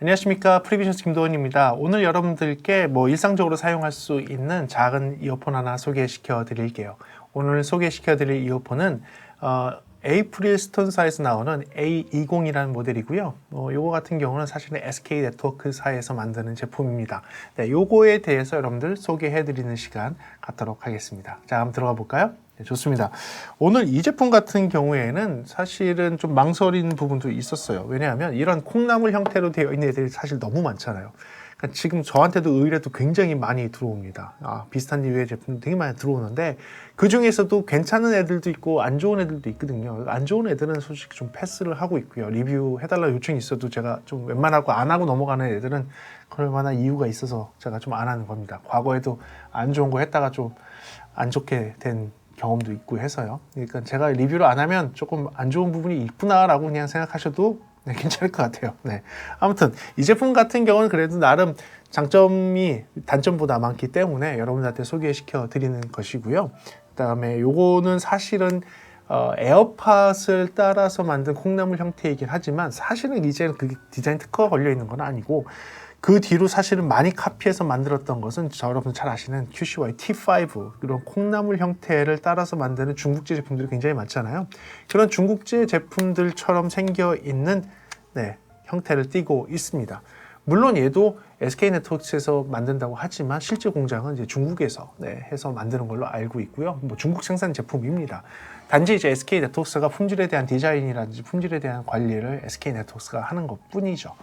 안녕하십니까, 프리비션스 김도원입니다. 오늘 여러분들께 일상적으로 사용할 수 있는 작은 이어폰 하나 소개시켜 드릴게요. 오늘 소개시켜 드릴 이어폰은 에이프릴 스톤사에서 나오는 A20이라는 모델이고요. 요거 같은 경우는 사실은 SK 네트워크사에서 만드는 제품입니다. 네, 요거에 대해서 여러분들 소개해 드리는 시간 갖도록 하겠습니다. 자, 한번 들어가 볼까요? 네, 좋습니다. 오늘 이 제품 같은 경우에는 사실은 좀 망설이는 부분도 있었어요. 왜냐하면 이런 콩나물 형태로 되어 있는 애들이 사실 너무 많잖아요. 그러니까 지금 저한테도 의뢰도 굉장히 많이 들어옵니다. 비슷한 류의 제품도 되게 많이 들어오는데 그 중에서도 괜찮은 애들도 있고 안 좋은 애들도 있거든요. 안 좋은 애들은 솔직히 좀 패스를 하고 있고요. 리뷰해달라 요청이 있어도 제가 좀 웬만하고 안 하고 넘어가는 애들은 그럴 만한 이유가 있어서 제가 좀 안 하는 겁니다. 과거에도 안 좋은 거 했다가 좀 안 좋게 된 경험도 있고 해서요. 그러니까 제가 리뷰를 안 하면 조금 안 좋은 부분이 있구나라고 그냥 생각하셔도 괜찮을 것 같아요. 네. 아무튼 이 제품 같은 경우는 그래도 나름 장점이 단점보다 많기 때문에 여러분들한테 소개시켜 드리는 것이고요. 그다음에 요거는 사실은 에어팟을 따라서 만든 콩나물 형태이긴 하지만 사실은 이제는 그 디자인 특허가 걸려 있는 건 아니고 그 뒤로 사실은 많이 카피해서 만들었던 것은 여러분 잘 아시는 QCY T5 이런 콩나물 형태를 따라서 만드는 중국제 제품들이 굉장히 많잖아요. 그런 중국제 제품들처럼 생겨 있는 형태를 띠고 있습니다. 물론 얘도 SK 네트워크에서 만든다고 하지만 실제 공장은 이제 중국에서 해서 만드는 걸로 알고 있고요. 중국 생산 제품입니다. 단지 이제 SK 네트워크가 품질에 대한 디자인이라든지 품질에 대한 관리를 SK 네트워크가 하는 것뿐이죠.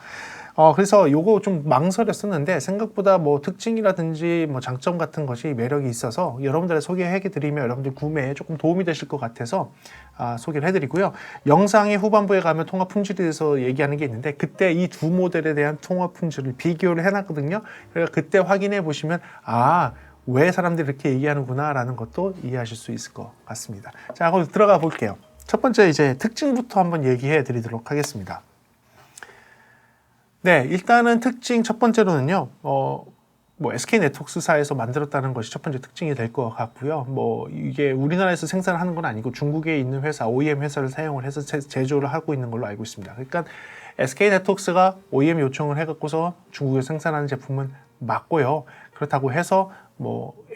그래서 요거 좀 망설였었는데 생각보다 특징이라든지 장점 같은 것이 매력이 있어서 여러분들에 소개해드리면 여러분들 구매에 조금 도움이 되실 것 같아서 소개를 해드리고요. 영상의 후반부에 가면 통화 품질에 대해서 얘기하는 게 있는데 그때 이 두 모델에 대한 통화 품질을 비교를 해놨거든요. 그러니까 그때 확인해 보시면 왜 사람들이 이렇게 얘기하는구나 라는 것도 이해하실 수 있을 것 같습니다. 자, 그럼 들어가 볼게요. 첫 번째 이제 특징부터 한번 얘기해 드리도록 하겠습니다. 네, 일단은 특징 첫 번째로는요, SK 네트워크사에서 만들었다는 것이 첫 번째 특징이 될 것 같고요. 이게 우리나라에서 생산하는 건 아니고 중국에 있는 회사, OEM 회사를 사용을 해서 제조를 하고 있는 걸로 알고 있습니다. 그러니까 SK 네트워크가 OEM 요청을 해갖고서 중국에서 생산하는 제품은 맞고요. 그렇다고 해서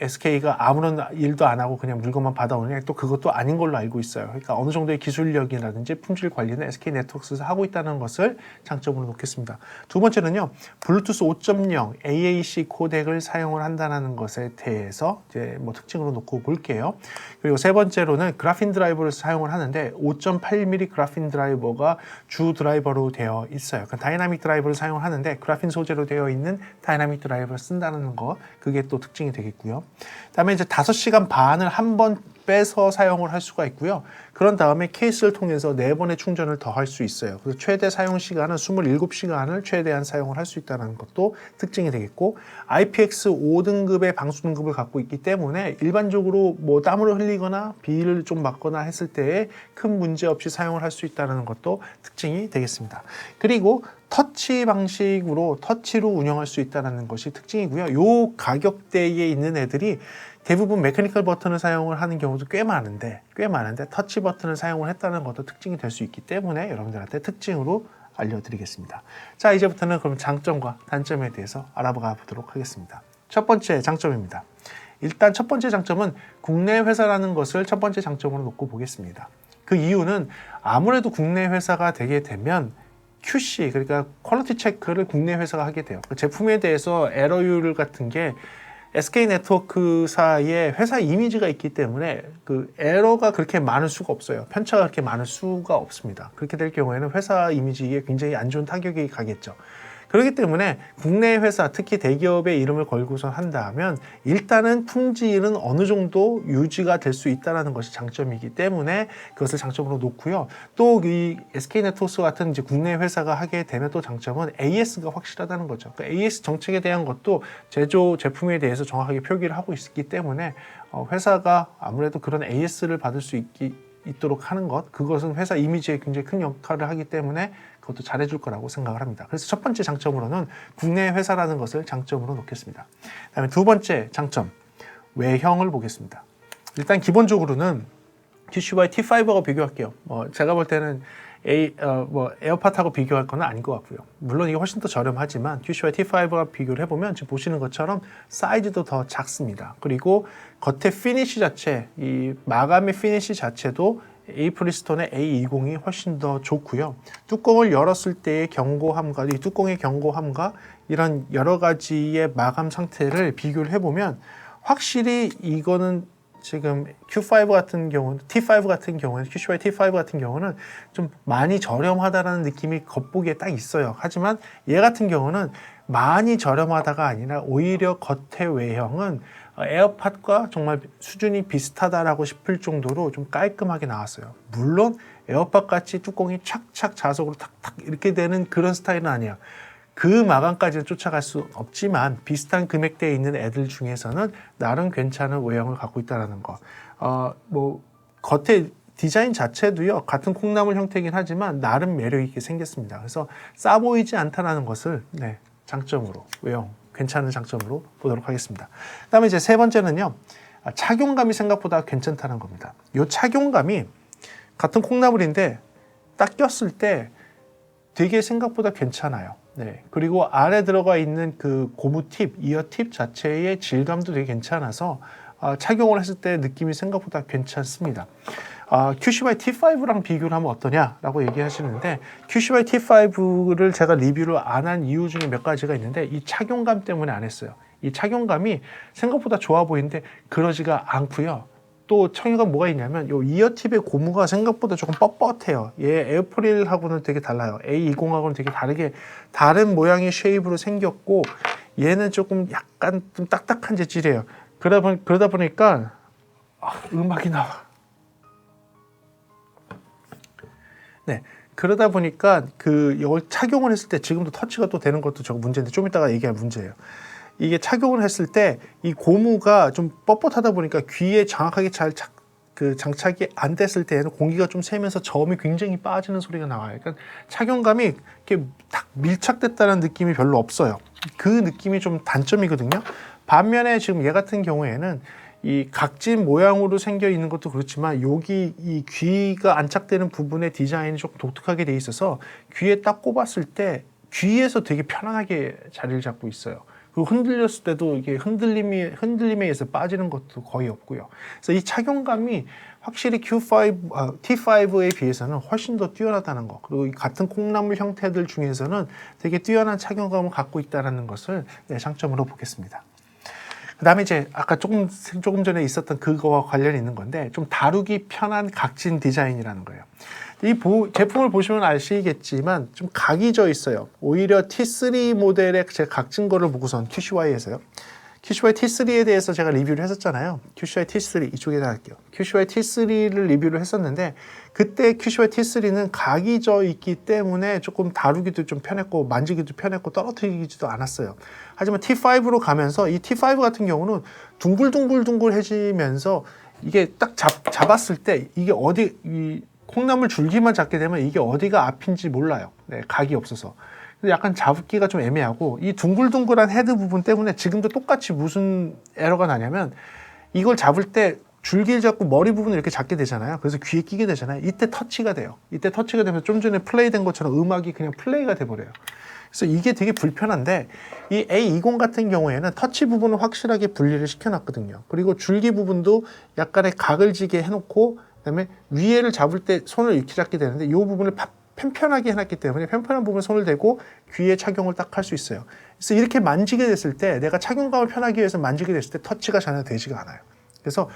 SK가 아무런 일도 안 하고 그냥 물건만 받아오느냐 또 그것도 아닌 걸로 알고 있어요. 그러니까 어느 정도의 기술력이라든지 품질 관리는 SK 네트워크에서 하고 있다는 것을 장점으로 놓겠습니다. 두 번째는요, 블루투스 5.0 AAC 코덱을 사용을 한다는 것에 대해서 이제 특징으로 놓고 볼게요. 그리고 세 번째로는 그래핀 드라이버를 사용을 하는데 5.8mm 그래핀 드라이버가 주 드라이버로 되어 있어요. 그러니까 다이나믹 드라이버를 사용을 하는데 그래핀 소재로 되어 있는 다이나믹 드라이버를 쓴다는 거, 그게 또 특징이 되겠고요. 그다음에 이제 5시간 반을 한 번 빼서 사용을 할 수가 있고요. 그런 다음에 케이스를 통해서 4번의 충전을 더 할 수 있어요. 그래서 최대 사용 시간은 27시간을 최대한 사용을 할 수 있다는 것도 특징이 되겠고, IPX5 등급의 방수 등급을 갖고 있기 때문에 일반적으로 땀을 흘리거나 비를 좀 맞거나 했을 때에 큰 문제 없이 사용을 할 수 있다는 것도 특징이 되겠습니다. 그리고 터치 방식으로 터치로 운영할 수 있다는 것이 특징이고요. 요 가격대에 있는 애들이 대부분 메커니컬 버튼을 사용을 하는 경우도 꽤 많은데 터치 버튼을 사용을 했다는 것도 특징이 될 수 있기 때문에 여러분들한테 특징으로 알려드리겠습니다. 자, 이제부터는 그럼 장점과 단점에 대해서 알아가 보도록 하겠습니다. 첫 번째 장점입니다. 일단 첫 번째 장점은 국내 회사라는 것을 첫 번째 장점으로 놓고 보겠습니다. 그 이유는 아무래도 국내 회사가 되게 되면 QC, 그러니까 퀄리티 체크를 국내 회사가 하게 돼요. 그 제품에 대해서 에러율 같은 게 SK 네트워크사의 회사 이미지가 있기 때문에 그 에러가 그렇게 많을 수가 없어요. 편차가 그렇게 많을 수가 없습니다. 그렇게 될 경우에는 회사 이미지에 굉장히 안 좋은 타격이 가겠죠. 그렇기 때문에 국내 회사, 특히 대기업의 이름을 걸고서 한다면 일단은 품질은 어느 정도 유지가 될 수 있다는 것이 장점이기 때문에 그것을 장점으로 놓고요. 또 이 SK 네트워크 같은 이제 국내 회사가 하게 되면 또 장점은 AS가 확실하다는 거죠. 그러니까 AS 정책에 대한 것도 제조 제품에 대해서 정확하게 표기를 하고 있기 때문에 회사가 아무래도 그런 AS를 받을 수 있도록 하는 것, 그것은 회사 이미지에 굉장히 큰 역할을 하기 때문에 그것도 잘해줄 거라고 생각을 합니다. 그래서 첫 번째 장점으로는 국내 회사라는 것을 장점으로 놓겠습니다. 그다음에 두 번째 장점, 외형을 보겠습니다. 일단 기본적으로는 QCY T5하고 비교할게요. 제가 볼 때는 뭐 에어팟하고 비교할 건 아닌 것 같고요. 물론 이게 훨씬 더 저렴하지만 QCY T5와 비교를 해보면 지금 보시는 것처럼 사이즈도 더 작습니다. 그리고 겉에 피니시 자체, 이 마감의 피니시 자체도 에이프리스톤의 A20이 훨씬 더 좋고요. 뚜껑을 열었을 때의 견고함과 이 뚜껑의 견고함과 이런 여러 가지의 마감 상태를 비교를 해보면 확실히 이거는 지금 Q5 같은 경우는 T5 같은 경우는 QCY T5 같은 경우는 좀 많이 저렴하다라는 느낌이 겉보기에 딱 있어요. 하지만 얘 같은 경우는 많이 저렴하다가 아니라 오히려 겉의 외형은 에어팟과 정말 수준이 비슷하다라고 싶을 정도로 좀 깔끔하게 나왔어요. 물론 에어팟 같이 뚜껑이 착착 자석으로 탁탁 이렇게 되는 그런 스타일은 아니야. 그 마감까지는 쫓아갈 수 없지만 비슷한 금액대에 있는 애들 중에서는 나름 괜찮은 외형을 갖고 있다는 거. 뭐 겉에 디자인 자체도요 같은 콩나물 형태이긴 하지만 나름 매력 있게 생겼습니다. 그래서 싸 보이지 않다는 것을 장점으로 외형 괜찮은 장점으로 보도록 하겠습니다. 그다음에 이제 세 번째는요 착용감이 생각보다 괜찮다는 겁니다. 이 착용감이 같은 콩나물인데 딱 꼈을 때 되게 생각보다 괜찮아요. 그리고 안에 들어가 있는 그 고무 팁, 이어 팁 자체의 질감도 되게 괜찮아서 착용을 했을 때 느낌이 생각보다 괜찮습니다. QCY T5랑 비교를 하면 어떠냐라고 얘기하시는데 QCY T5를 제가 리뷰를 안 한 이유 중에 몇 가지가 있는데 이 착용감 때문에 안 했어요. 이 착용감이 생각보다 좋아 보이는데 그러지가 않고요. 또 착용감 뭐가 있냐면 이 이어 팁의 고무가 생각보다 조금 뻣뻣해요. 얘 에어프릴하고는 되게 달라요. A20하고는 되게 다른 모양의 쉐입으로 생겼고 얘는 조금 약간 좀 딱딱한 재질이에요. 그러다 보니까 음악이 나와. 그러다 보니까 이걸 착용을 했을 때 지금도 터치가 또 되는 것도 저거 문제인데 좀 이따가 얘기할 문제예요. 이게 착용을 했을 때 이 고무가 좀 뻣뻣하다 보니까 귀에 정확하게 잘 장착이 안 됐을 때에는 공기가 좀 새면서 저음이 굉장히 빠지는 소리가 나와요. 그러니까 착용감이 이렇게 딱 밀착됐다는 느낌이 별로 없어요. 그 느낌이 좀 단점이거든요. 반면에 지금 얘 같은 경우에는 이 각진 모양으로 생겨 있는 것도 그렇지만 여기 이 귀가 안착되는 부분의 디자인이 조금 독특하게 돼 있어서 귀에 딱 꼽았을 때 귀에서 되게 편안하게 자리를 잡고 있어요. 그리고 흔들렸을 때도 이게 흔들림에 의해서 빠지는 것도 거의 없고요. 그래서 이 착용감이 확실히 T5에 비해서는 훨씬 더 뛰어나다는 거. 그리고 이 같은 콩나물 형태들 중에서는 되게 뛰어난 착용감을 갖고 있다는 것을 장점으로 보겠습니다. 그 다음에 이제 아까 조금 전에 있었던 그거와 관련이 있는 건데 좀 다루기 편한 각진 디자인이라는 거예요. 이 제품을 보시면 아시겠지만 좀 각이 져 있어요. 오히려 T3 모델의 제 각진 거를 보고선 QCY에서요. QCY T3에 대해서 제가 리뷰를 했었잖아요. QCY T3 이쪽에다 할게요. QCY T3를 리뷰를 했었는데 그때 QCY T3는 각이 져 있기 때문에 조금 다루기도 좀 편했고 만지기도 편했고 떨어뜨리지도 않았어요. 하지만 T5로 가면서 이 T5 같은 경우는 둥글둥글해지면서 이게 딱 잡았을 때 이게 이 콩나물 줄기만 잡게 되면 이게 어디가 앞인지 몰라요. 각이 없어서. 약간 잡기가 좀 애매하고 이 둥글둥글한 헤드 부분 때문에 지금도 똑같이 무슨 에러가 나냐면 이걸 잡을 때 줄기를 잡고 머리 부분을 이렇게 잡게 되잖아요. 그래서 귀에 끼게 되잖아요. 이때 터치가 돼요. 이때 터치가 되면 좀 전에 플레이된 것처럼 음악이 그냥 플레이가 돼버려요. 그래서 이게 되게 불편한데 이 A20 같은 경우에는 터치 부분은 확실하게 분리를 시켜놨거든요. 그리고 줄기 부분도 약간의 각을 지게 해놓고 그다음에 위에를 잡을 때 손을 이렇게 잡게 되는데 이 부분을 편편하게 해놨기 때문에 편편한 부분에 손을 대고 귀에 착용을 딱 할 수 있어요. 그래서 이렇게 만지게 됐을 때 내가 착용감을 편하기 위해서 만지게 됐을 때 터치가 전혀 되지가 않아요. 그래서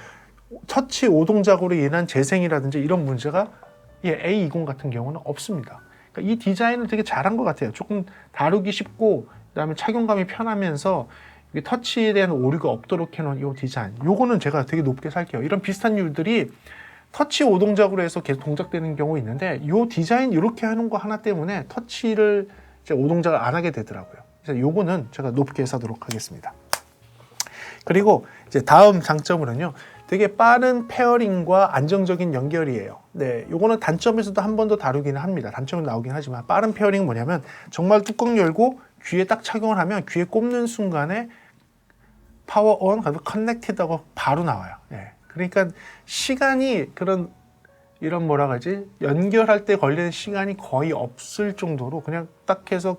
터치 오동작으로 인한 재생이라든지 이런 문제가 이 A20 같은 경우는 없습니다. 그러니까 이 디자인을 되게 잘한 것 같아요. 조금 다루기 쉽고 그다음에 착용감이 편하면서 터치에 대한 오류가 없도록 해놓은 이 디자인. 요거는 제가 되게 높게 살게요. 이런 비슷한 류들이 터치 오동작으로 해서 계속 동작되는 경우 있는데 이 디자인 이렇게 하는 거 하나 때문에 터치를 이제 오동작을 안 하게 되더라고요. 그래서 요거는 제가 높게 사도록 하겠습니다. 그리고 이제 다음 장점으로는요. 되게 빠른 페어링과 안정적인 연결이에요. 요거는 단점에서도 한 번 더 다루기는 합니다. 단점은 나오긴 하지만 빠른 페어링은 뭐냐면 정말 뚜껑 열고 귀에 딱 착용을 하면 귀에 꼽는 순간에 파워 온, 커넥티드하고 바로 나와요. 그러니까 시간이 그런 이런 뭐라 하지 연결할 때 걸리는 시간이 거의 없을 정도로 그냥 딱 해서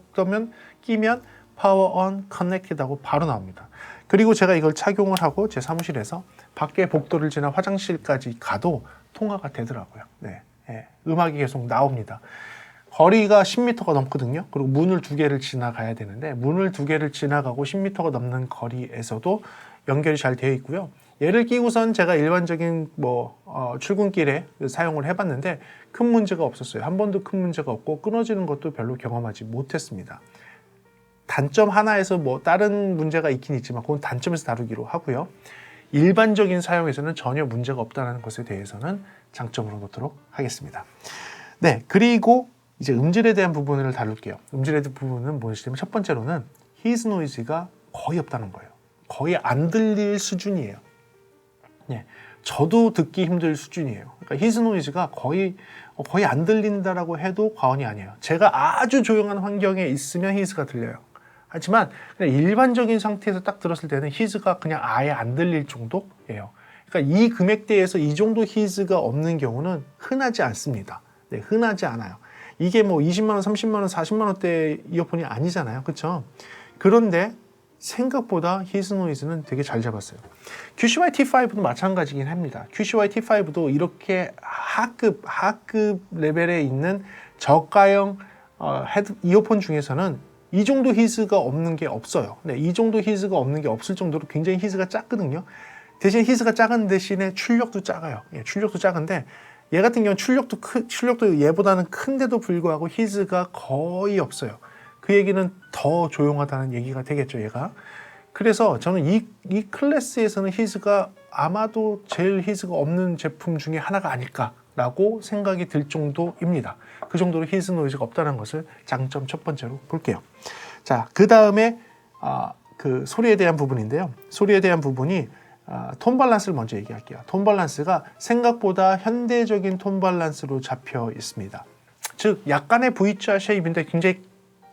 끼면 파워 온 커넥티드 하고 바로 나옵니다. 그리고 제가 이걸 착용을 하고 제 사무실에서 밖에 복도를 지나 화장실까지 가도 통화가 되더라고요. 네, 네, 음악이 계속 나옵니다. 거리가 10m가 넘거든요. 그리고 문을 2개를 지나가야 되는데 문을 2개를 지나가고 10m가 넘는 거리에서도 연결이 잘 되어 있고요. 얘를 끼고선 제가 일반적인 출근길에 사용을 해봤는데 큰 문제가 없었어요. 한 번도 큰 문제가 없고 끊어지는 것도 별로 경험하지 못했습니다. 단점 하나에서 다른 문제가 있긴 있지만 그건 단점에서 다루기로 하고요. 일반적인 사용에서는 전혀 문제가 없다는 것에 대해서는 장점으로 놓도록 하겠습니다. 네, 그리고 이제 음질에 대한 부분을 다룰게요. 음질에 대한 부분은 무엇이냐면 첫 번째로는 히즈 노이즈가 거의 없다는 거예요. 거의 안 들릴 수준이에요. 네, 저도 듣기 힘들 수준이에요. 그러니까 히즈 노이즈가 거의 안 들린다라고 해도 과언이 아니에요. 제가 아주 조용한 환경에 있으면 히즈가 들려요. 하지만 그냥 일반적인 상태에서 딱 들었을 때는 히즈가 그냥 아예 안 들릴 정도예요. 그러니까 이 금액대에서 이 정도 히즈가 없는 경우는 흔하지 않습니다. 네, 흔하지 않아요. 이게 20만 원, 30만 원, 40만 원대 이어폰이 아니잖아요. 그렇죠? 그런데 생각보다 히즈 노이즈는 되게 잘 잡았어요. QCY T5도 마찬가지긴 합니다. QCY T5도 이렇게 하급 레벨에 있는 저가형 이어폰 중에서는 이 정도 히즈가 없는 게 없어요. 네, 이 정도 히즈가 없는 게 없을 정도로 굉장히 히즈가 작거든요. 대신 히즈가 작은 대신에 출력도 작아요. 예, 출력도 작은데 얘 같은 경우는 출력도 얘보다는 큰데도 불구하고 히즈가 거의 없어요. 그 얘기는 더 조용하다는 얘기가 되겠죠, 얘가. 그래서 저는 이 클래스에서는 히즈가 아마도 제일 히즈가 없는 제품 중에 하나가 아닐까라고 생각이 들 정도입니다. 그 정도로 히즈 노이즈가 없다는 것을 장점 첫 번째로 볼게요. 자, 그 다음에 그 소리에 대한 부분인데요. 소리에 대한 부분이 톤 밸런스를 먼저 얘기할게요. 톤 밸런스가 생각보다 현대적인 톤 밸런스로 잡혀 있습니다. 즉 약간의 V자 쉐입인데 굉장히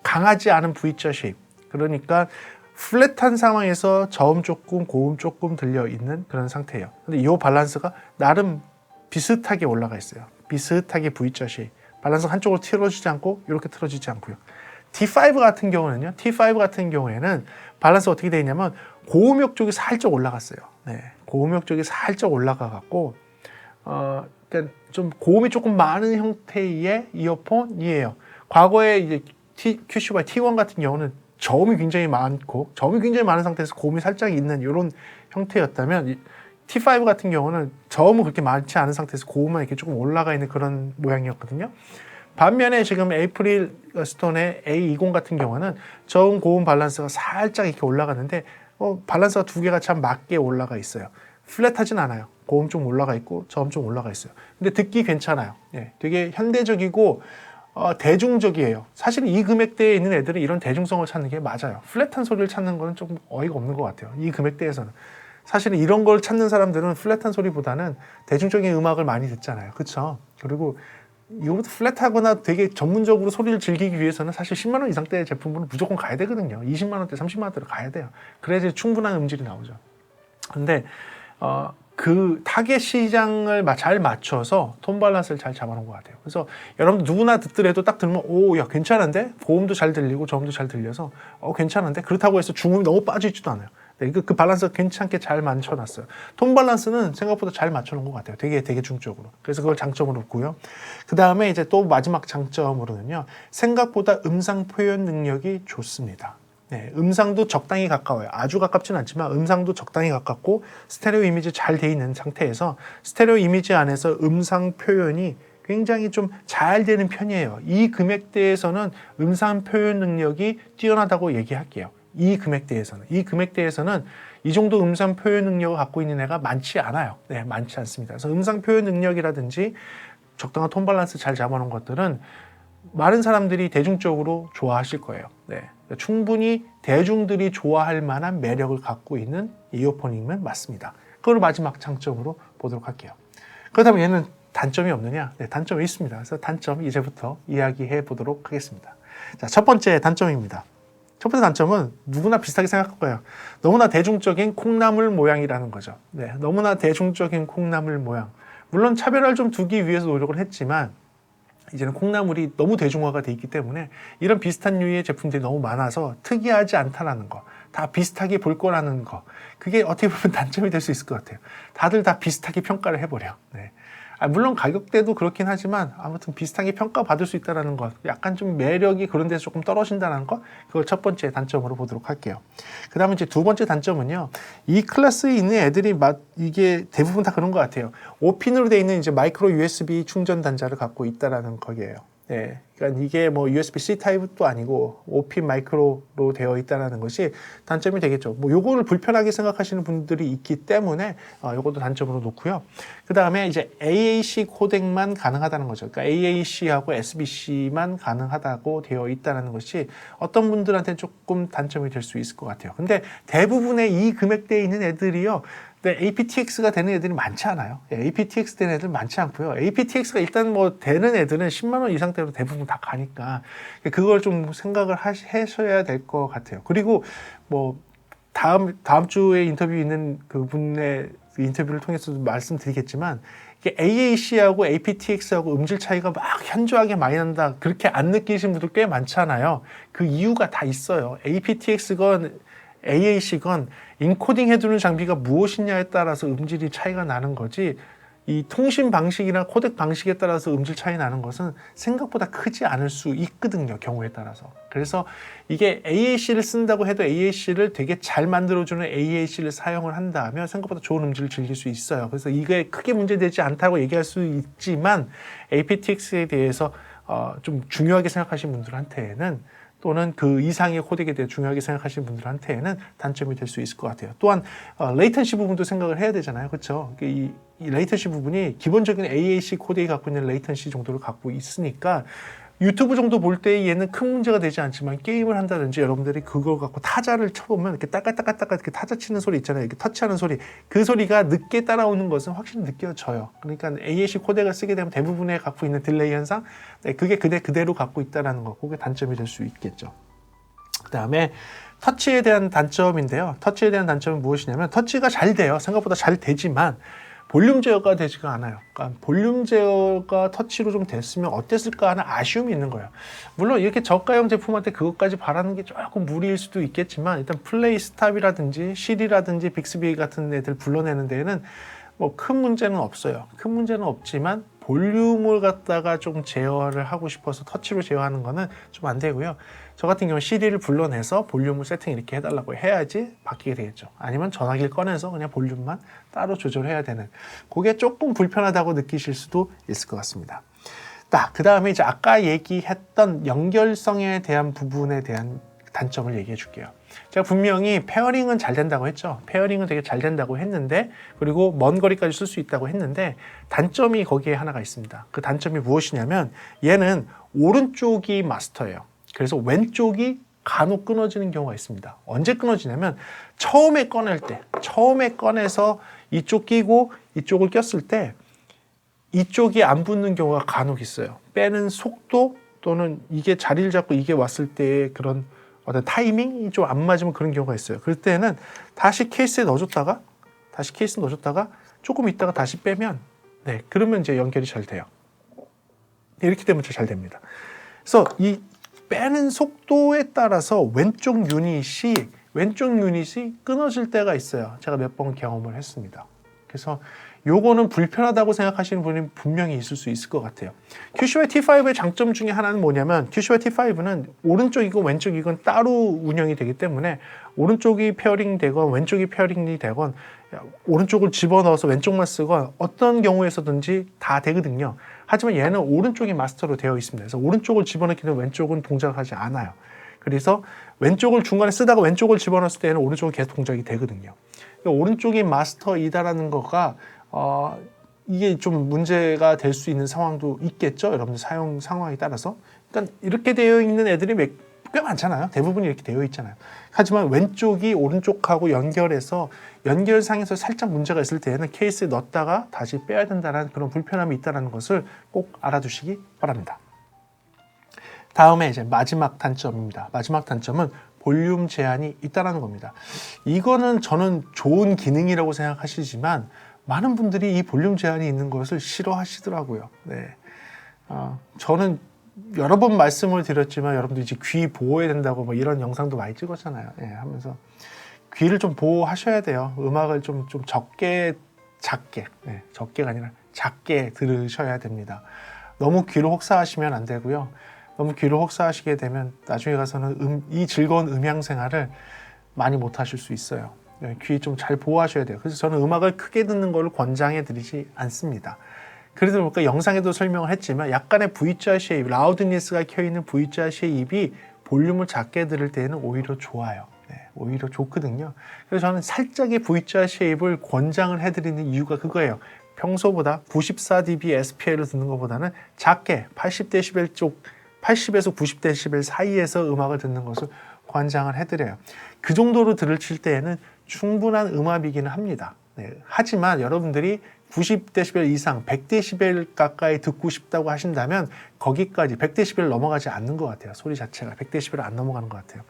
강하지 않은 V자 쉐입. 그러니까 플랫한 상황에서 저음 조금, 고음 조금 들려 있는 그런 상태예요. 근데 이 밸런스가 나름 비슷하게 올라가 있어요. 비슷하게 V자 쉐입. 밸런스가 한쪽으로 틀어지지 않고 이렇게 틀어지지 않고요. T5 같은 경우는요. T5 같은 경우에는 밸런스가 어떻게 되어 있냐면 고음역 쪽이 살짝 올라갔어요. 네, 고음역 쪽이 살짝 올라가 갖고 그러니까 좀 고음이 조금 많은 형태의 이어폰이에요. 과거에 이제 QCY T1 같은 경우는 저음이 굉장히 많고 저음이 굉장히 많은 상태에서 고음이 살짝 있는 이런 형태였다면 T5 같은 경우는 저음은 그렇게 많지 않은 상태에서 고음만 이렇게 조금 올라가 있는 그런 모양이었거든요. 반면에 지금 에이프릴 스톤의 A20 같은 경우는 저음 고음 밸런스가 살짝 이렇게 올라가는데 밸런스가 두 개가 참 맞게 올라가 있어요. 플랫하진 않아요. 고음 좀 올라가 있고 저음 좀 올라가 있어요. 근데 듣기 괜찮아요. 예, 되게 현대적이고 대중적이에요. 사실 이 금액대에 있는 애들은 이런 대중성을 찾는 게 맞아요. 플랫한 소리를 찾는 거는 조금 어이가 없는 것 같아요. 이 금액대에서는. 사실은 이런 걸 찾는 사람들은 플랫한 소리보다는 대중적인 음악을 많이 듣잖아요. 그렇죠? 그리고 이거보다 플랫하거나 되게 전문적으로 소리를 즐기기 위해서는 사실 10만 원 이상대의 제품은 무조건 가야 되거든요. 20만 원대, 30만 원대로 가야 돼요. 그래야지 충분한 음질이 나오죠. 근데 그 타겟 시장을 잘 맞춰서 톤 밸런스를 잘 잡아놓은 것 같아요. 그래서 여러분 누구나 듣더라도 딱 들으면 야 괜찮은데? 고음도 잘 들리고 저음도 잘 들려서 괜찮은데? 그렇다고 해서 중음이 너무 빠져있지도 않아요. 네, 그 밸런스가 괜찮게 잘 맞춰놨어요. 톤 밸런스는 생각보다 잘 맞춰놓은 것 같아요. 되게 중적으로. 그래서 그걸 장점으로 보고요. 그 다음에 이제 또 마지막 장점으로는요. 생각보다 음상 표현 능력이 좋습니다. 네, 음상도 적당히 가까워요. 아주 가깝진 않지만 음상도 적당히 가깝고 스테레오 이미지 잘 돼 있는 상태에서 스테레오 이미지 안에서 음상 표현이 굉장히 좀 잘 되는 편이에요. 이 금액대에서는 음상 표현 능력이 뛰어나다고 얘기할게요. 이 금액대에서는 이 정도 음상 표현 능력을 갖고 있는 애가 많지 않아요. 네, 많지 않습니다. 그래서 음상 표현 능력이라든지 적당한 톤 밸런스 잘 잡아놓은 것들은 많은 사람들이 대중적으로 좋아하실 거예요. 네, 충분히 대중들이 좋아할 만한 매력을 갖고 있는 이어폰이면 맞습니다. 그걸 마지막 장점으로 보도록 할게요. 그렇다면 얘는 단점이 없느냐? 네, 단점이 있습니다. 그래서 단점 이제부터 이야기해 보도록 하겠습니다. 자, 첫 번째 단점입니다. 첫 번째 단점은 누구나 비슷하게 생각할 거예요. 너무나 대중적인 콩나물 모양이라는 거죠. 네, 너무나 대중적인 콩나물 모양. 물론 차별화를 좀 두기 위해서 노력을 했지만 이제는 콩나물이 너무 대중화가 돼 있기 때문에 이런 비슷한 류의 제품들이 너무 많아서 특이하지 않다라는 거, 다 비슷하게 볼 거라는 거, 그게 어떻게 보면 단점이 될 수 있을 것 같아요. 다들 다 비슷하게 평가를 해버려. 네. 물론 가격대도 그렇긴 하지만 아무튼 비슷하게 평가받을 수 있다는 것, 약간 좀 매력이 그런 데서 조금 떨어진다는 것, 그걸 첫 번째 단점으로 보도록 할게요. 그 다음에 이제 두 번째 단점은요, 이 클래스에 있는 애들이 이게 대부분 다 그런 것 같아요. 5핀으로 되어 있는 이제 마이크로 USB 충전 단자를 갖고 있다라는 거예요. 네, 그러니까 이게 뭐 USB-C 타입도 아니고 5핀 마이크로로 되어 있다는 것이 단점이 되겠죠. 뭐 요거를 불편하게 생각하시는 분들이 있기 때문에 요것도 단점으로 놓고요. 그 다음에 이제 AAC 코덱만 가능하다는 거죠. 그러니까 AAC하고 SBC만 가능하다고 되어 있다는 것이 어떤 분들한테는 조금 단점이 될 수 있을 것 같아요. 근데 대부분의 이 금액대에 있는 애들이요, 근데 aptx가 되는 애들이 많지 않아요. aptx 되는 애들 많지 않고요. aptx가 일단 뭐 되는 애들은 10만 원 이상대로 대부분 다 가니까 그걸 좀 생각을 하셔야 될 것 같아요. 그리고 뭐 다음 주에 인터뷰 있는 그분의 인터뷰를 통해서도 말씀드리겠지만 이게 AAC하고 aptx하고 음질 차이가 막 현저하게 많이 난다, 그렇게 안 느끼시는 분들 꽤 많잖아요. 그 이유가 다 있어요. aptx건 AAC건 인코딩 해두는 장비가 무엇이냐에 따라서 음질이 차이가 나는 거지, 이 통신 방식이나 코덱 방식에 따라서 음질 차이 나는 것은 생각보다 크지 않을 수 있거든요, 경우에 따라서. 그래서 이게 AAC를 쓴다고 해도 AAC를 되게 잘 만들어주는 AAC를 사용을 한다면 생각보다 좋은 음질을 즐길 수 있어요. 그래서 이게 크게 문제되지 않다고 얘기할 수 있지만 aptx에 대해서 좀 중요하게 생각하시는 분들한테는, 또는 그 이상의 코덱에 대해 중요하게 생각하시는 분들한테는 단점이 될 수 있을 것 같아요. 또한 레이턴시 부분도 생각을 해야 되잖아요. 그렇죠? 이 레이턴시 부분이 기본적인 AAC 코덱이 갖고 있는 레이턴시 정도를 갖고 있으니까 유튜브 정도 볼 때 얘는 큰 문제가 되지 않지만 게임을 한다든지 여러분들이 그걸 갖고 타자를 쳐보면 이렇게 따까따까따까 이렇게 타자 치는 소리 있잖아요. 이렇게 터치하는 소리. 그 소리가 늦게 따라오는 것은 확실히 느껴져요. 그러니까 AAC 코덱을 쓰게 되면 대부분의 갖고 있는 딜레이 현상, 그게 그대로 갖고 있다는 거, 그게 단점이 될 수 있겠죠. 그 다음에 터치에 대한 단점인데요. 터치에 대한 단점은 무엇이냐면 터치가 잘 돼요. 생각보다 잘 되지만 볼륨 제어가 되지가 않아요. 그러니까 볼륨 제어가 터치로 좀 됐으면 어땠을까 하는 아쉬움이 있는 거예요. 물론 이렇게 저가형 제품한테 그것까지 바라는 게 조금 무리일 수도 있겠지만 일단 플레이 스탑이라든지 시리라든지 빅스비 같은 애들 불러내는 데에는 뭐 큰 문제는 없어요. 큰 문제는 없지만 볼륨을 갖다가 좀 제어를 하고 싶어서 터치로 제어하는 거는 좀 안 되고요. 저 같은 경우는 CD를 불러내서 볼륨을 세팅 이렇게 해달라고 해야지 바뀌게 되겠죠. 아니면 전화기를 꺼내서 그냥 볼륨만 따로 조절해야 되는, 그게 조금 불편하다고 느끼실 수도 있을 것 같습니다. 그 다음에 이제 아까 얘기했던 연결성에 대한 부분에 대한 단점을 얘기해 줄게요. 제가 분명히 페어링은 잘 된다고 했죠. 페어링은 되게 잘 된다고 했는데, 그리고 먼 거리까지 쓸 수 있다고 했는데 단점이 거기에 하나가 있습니다. 그 단점이 무엇이냐면 얘는 오른쪽이 마스터예요. 그래서 왼쪽이 간혹 끊어지는 경우가 있습니다. 언제 끊어지냐면 처음에 꺼내서 이쪽 끼고 이쪽을 꼈을 때 이쪽이 안 붙는 경우가 간혹 있어요. 빼는 속도 또는 이게 자리를 잡고 이게 왔을 때의 그런 어떤 타이밍이 좀 안 맞으면 그런 경우가 있어요. 그럴 때는 다시 케이스에 넣어줬다가 조금 있다가 다시 빼면, 그러면 이제 연결이 잘 돼요. 이렇게 되면 잘 됩니다. 그래서 이 빼는 속도에 따라서 왼쪽 유닛이 끊어질 때가 있어요. 제가 몇 번 경험을 했습니다. 그래서 요거는 불편하다고 생각하시는 분이 분명히 있을 수 있을 것 같아요. QCY T5의 장점 중에 하나는 뭐냐면 QCY T5는 오른쪽이고 왼쪽이건 따로 운영이 되기 때문에 오른쪽이 페어링 되건 왼쪽이 페어링이 되건 오른쪽을 집어넣어서 왼쪽만 쓰건 어떤 경우에서든지 다 되거든요. 하지만 얘는 오른쪽이 마스터로 되어 있습니다. 그래서 오른쪽을 집어넣기 때문에 왼쪽은 동작하지 않아요. 그래서 왼쪽을 중간에 쓰다가 왼쪽을 집어넣었을 때는 오른쪽은 계속 동작이 되거든요. 오른쪽이 마스터이다라는 거가 이게 좀 문제가 될 수 있는 상황도 있겠죠. 여러분들 사용 상황에 따라서. 그러니까 이렇게 되어 있는 애들이 꽤 많잖아요. 대부분이 이렇게 되어 있잖아요. 하지만 왼쪽이 오른쪽하고 연결해서 연결상에서 살짝 문제가 있을 때에는 케이스에 넣었다가 다시 빼야 된다는 그런 불편함이 있다는 것을 꼭 알아두시기 바랍니다. 다음에 이제 마지막 단점입니다. 마지막 단점은 볼륨 제한이 있다는 겁니다. 이거는 저는 좋은 기능이라고 생각하시지만 많은 분들이 이 볼륨 제한이 있는 것을 싫어하시더라고요. 네. 저는 여러 번 말씀을 드렸지만 여러분들 이제 귀 보호해야 된다고 뭐 이런 영상도 많이 찍었잖아요. 예, 하면서 귀를 좀 보호하셔야 돼요. 음악을 좀 작게, 적게가 아니라 작게 들으셔야 됩니다. 너무 귀를 혹사하시면 안 되고요. 너무 귀를 혹사하시게 되면 나중에 가서는 이 즐거운 음향 생활을 많이 못 하실 수 있어요. 귀 좀 잘 보호하셔야 돼요. 그래서 저는 음악을 크게 듣는 걸 권장해 드리지 않습니다. 그래서 보니까 영상에도 설명을 했지만 약간의 V자 쉐입, 라우드니스가 켜있는 V자 쉐입이 볼륨을 작게 들을 때는 오히려 좋아요. 오히려 좋거든요. 그래서 저는 살짝의 V자 쉐입을 권장을 해드리는 이유가 그거예요. 평소보다 94dB SPL로 듣는 것보다는 작게 80dB 쪽 80에서 90dB 사이에서 음악을 듣는 것을 권장을 해드려요. 그 정도로 들으실 때에는 충분한 음압이기는 합니다. 하지만 여러분들이 90dB 이상 100dB 가까이 듣고 싶다고 하신다면 거기까지 100dB 넘어가지 않는 것 같아요. 소리 자체가 100dB 안 넘어가는 것 같아요.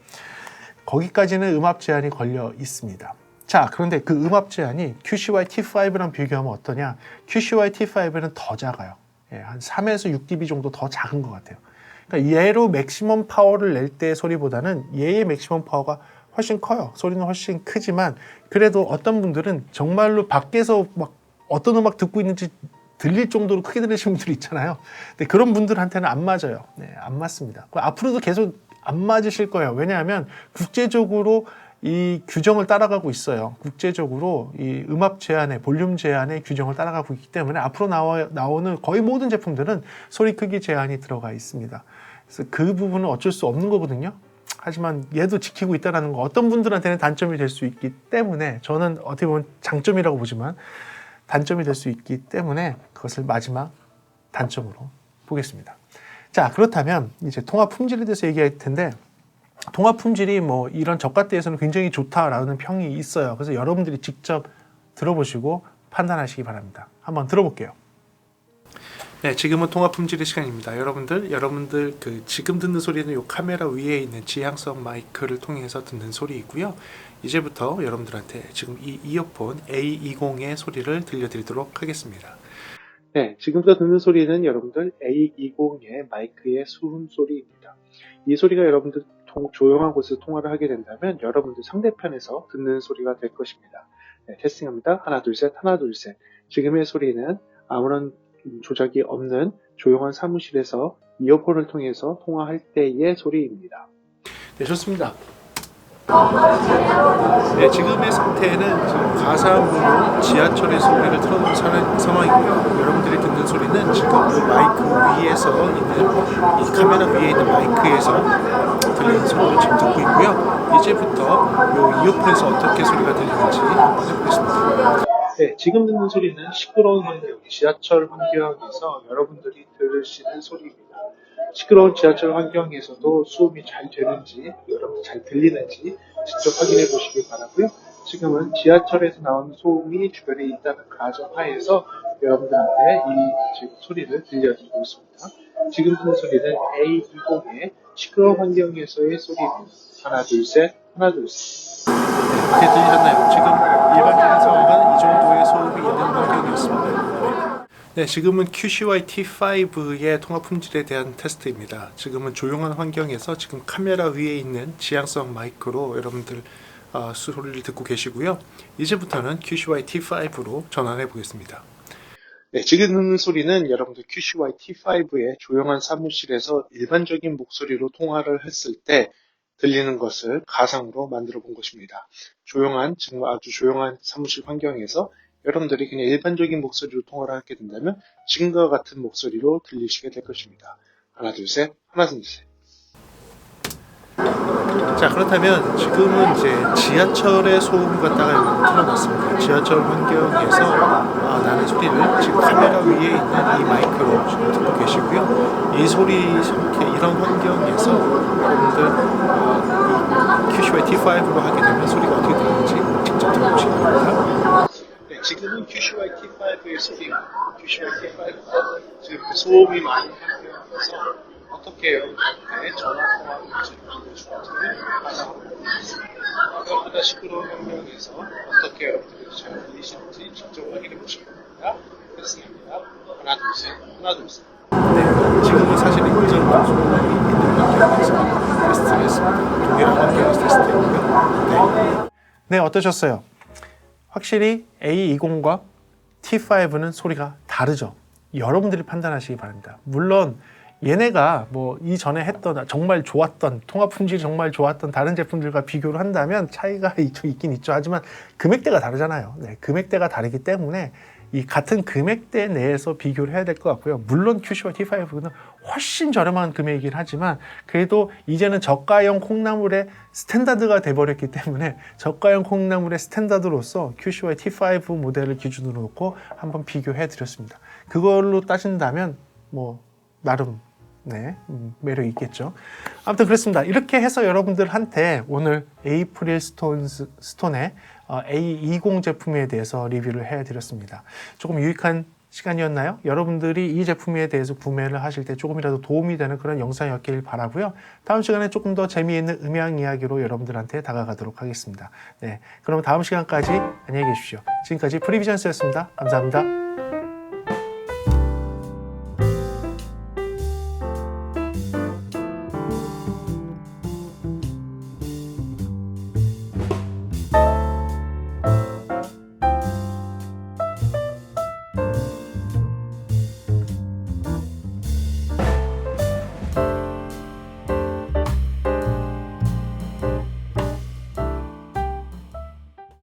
거기까지는 음압 제한이 걸려 있습니다. 자, 그런데 그 음압 제한이 QCY T5랑 비교하면 어떠냐? QCY T5는 더 작아요. 한 3에서 6dB 정도 더 작은 것 같아요. 그러니까 얘로 맥시멈 파워를 낼 때 소리보다는 얘의 맥시멈 파워가 훨씬 커요. 소리는 훨씬 크지만 그래도 어떤 분들은 정말로 밖에서 막 어떤 음악 듣고 있는지 들릴 정도로 크게 들으시는 분들이 있잖아요. 근데 그런 분들한테는 안 맞아요. 안 맞습니다. 앞으로도 계속 안 맞으실 거예요. 왜냐하면 국제적으로 이 규정을 따라가고 있어요. 국제적으로 이 음압 제한의 볼륨 제한의 규정을 따라가고 있기 때문에 앞으로 나오는 거의 모든 제품들은 소리 크기 제한이 들어가 있습니다. 그래서 그 부분은 어쩔 수 없는 거거든요. 하지만 얘도 지키고 있다는 거 어떤 분들한테는 단점이 될 수 있기 때문에 저는 어떻게 보면 장점이라고 보지만 단점이 될 수 있기 때문에 그것을 마지막 단점으로 보겠습니다. 자, 그렇다면 이제 통화 품질에 대해서 얘기할 텐데 통화 품질이 뭐 이런 저가대에서는 굉장히 좋다라는 평이 있어요. 그래서 여러분들이 직접 들어보시고 판단하시기 바랍니다. 한번 들어볼게요. 네, 지금은 통화 품질의 시간입니다. 여러분들 그 지금 듣는 소리는 이 카메라 위에 있는 지향성 마이크를 통해서 듣는 소리이고요. 이제부터 여러분들한테 지금 이 이어폰 A20의 소리를 들려드리도록 하겠습니다. 네, 지금부터 듣는 소리는 여러분들 A20의 마이크의 수음 소리입니다. 이 소리가 여러분들 조용한 곳에서 통화를 하게 된다면 여러분들 상대편에서 듣는 소리가 될 것입니다. 네, 테스팅합니다. 하나, 둘, 셋, 하나, 둘, 셋. 지금의 소리는 아무런 조작이 없는 조용한 사무실에서 이어폰을 통해서 통화할 때의 소리입니다. 네, 좋습니다. 네, 지금의 상태는 지금 가상으로 지하철의 소리를 틀어놓은 상황이고요. 여러분들이 듣는 소리는 지금 이 마이크 위에서 있는 이 카메라 위에 있는 마이크에서 들리는 소리를 지금 듣고 있고요. 이제부터 이 이어폰에서 어떻게 소리가 들리는지 한번 해보겠습니다. 네, 지금 듣는 소리는 시끄러운 환경, 지하철 환경에서 여러분들이 들으시는 소리입니다. 시끄러운 지하철 환경에서도 수음이 잘 되는지, 여러분 잘 들리는지 직접 확인해 보시길 바라고요. 지금은 지하철에서 나오는 소음이 주변에 있다는 가정하에서 여러분들한테 이 소리를 들려드리고 있습니다. 지금 듣는 소리는 A20의 시끄러운 환경에서의 소리입니다. 하나, 둘, 셋, 하나, 둘, 셋. 이렇게 들리셨나요? 지금 일반적인 상황은 이 정도의 소음이 있는 환경이었습니다. 네, 지금은 QCY T5의 통화 품질에 대한 테스트입니다. 지금은 조용한 환경에서 지금 카메라 위에 있는 지향성 마이크로 여러분들 소리를 듣고 계시고요. 이제부터는 QCY T5로 전환해 보겠습니다. 네, 지금 듣는 소리는 여러분들 QCY T5의 조용한 사무실에서 일반적인 목소리로 통화를 했을 때 들리는 것을 가상으로 만들어 본 것입니다. 정말 아주 조용한 사무실 환경에서 여러분들이 그냥 일반적인 목소리로 통화를 하게 된다면 지금과 같은 목소리로 들리시게 될 것입니다. 하나, 둘, 셋, 하나, 둘, 셋. 자, 그렇다면 지금은 이제 지하철의 소음 갖다가 틀어놨습니다. 지하철 환경에서 나는 소리를 지금 카메라 위에 있는 이 마이크로 지금 듣고 계시고요. 이 소리 이런 환경에서 여러분들 QCY T5로 하게 되면 소리가 어떻게 들리는지 직접 들어보시기 바랍니다. 네, 지금은 QCY T5의 소리입니다. QCY T5가 지금 소음이 많은 환경에서 어떻게 여러분들한테 전화통화를 해주는지 가상으로 보겠습니다. 생각보다 시끄러운 환경에서 어떻게 여러분들이 잘 들리시는지 직접 확인해 보시기 바랍니다. 테스트입니다. 하나, 둘, 셋. 하나, 둘, 셋. 네, 지금은 사실은 인증 방송이 있는 관계에서 테스트를 했습니다. 동일한 환경에서 테스트했고요. 네, 어떠셨어요? 확실히 A20과 T5는 소리가 다르죠. 여러분들이 판단하시기 바랍니다. 물론 얘네가 뭐 이전에 했던 정말 좋았던 통합 품질이 정말 좋았던 다른 제품들과 비교를 한다면 차이가 있긴 있죠. 하지만 금액대가 다르잖아요. 네, 금액대가 다르기 때문에 이 같은 금액대 내에서 비교를 해야 될 것 같고요. 물론 QC와 T5는 훨씬 저렴한 금액이긴 하지만 그래도 이제는 저가형 콩나물의 스탠다드가 돼버렸기 때문에 저가형 콩나물의 스탠다드로서 QC와 T5 모델을 기준으로 놓고 한번 비교해 드렸습니다. 그걸로 따진다면 뭐 나름 네, 매력 있겠죠. 아무튼 그렇습니다. 이렇게 해서 여러분들한테 오늘 에이프릴 스톤의 A20 제품에 대해서 리뷰를 해드렸습니다. 조금 유익한 시간이었나요? 여러분들이 이 제품에 대해서 구매를 하실 때 조금이라도 도움이 되는 그런 영상이었길 바라고요. 다음 시간에 조금 더 재미있는 음향 이야기로 여러분들한테 다가가도록 하겠습니다. 네, 그럼 다음 시간까지 안녕히 계십시오. 지금까지 프리비전스였습니다. 감사합니다.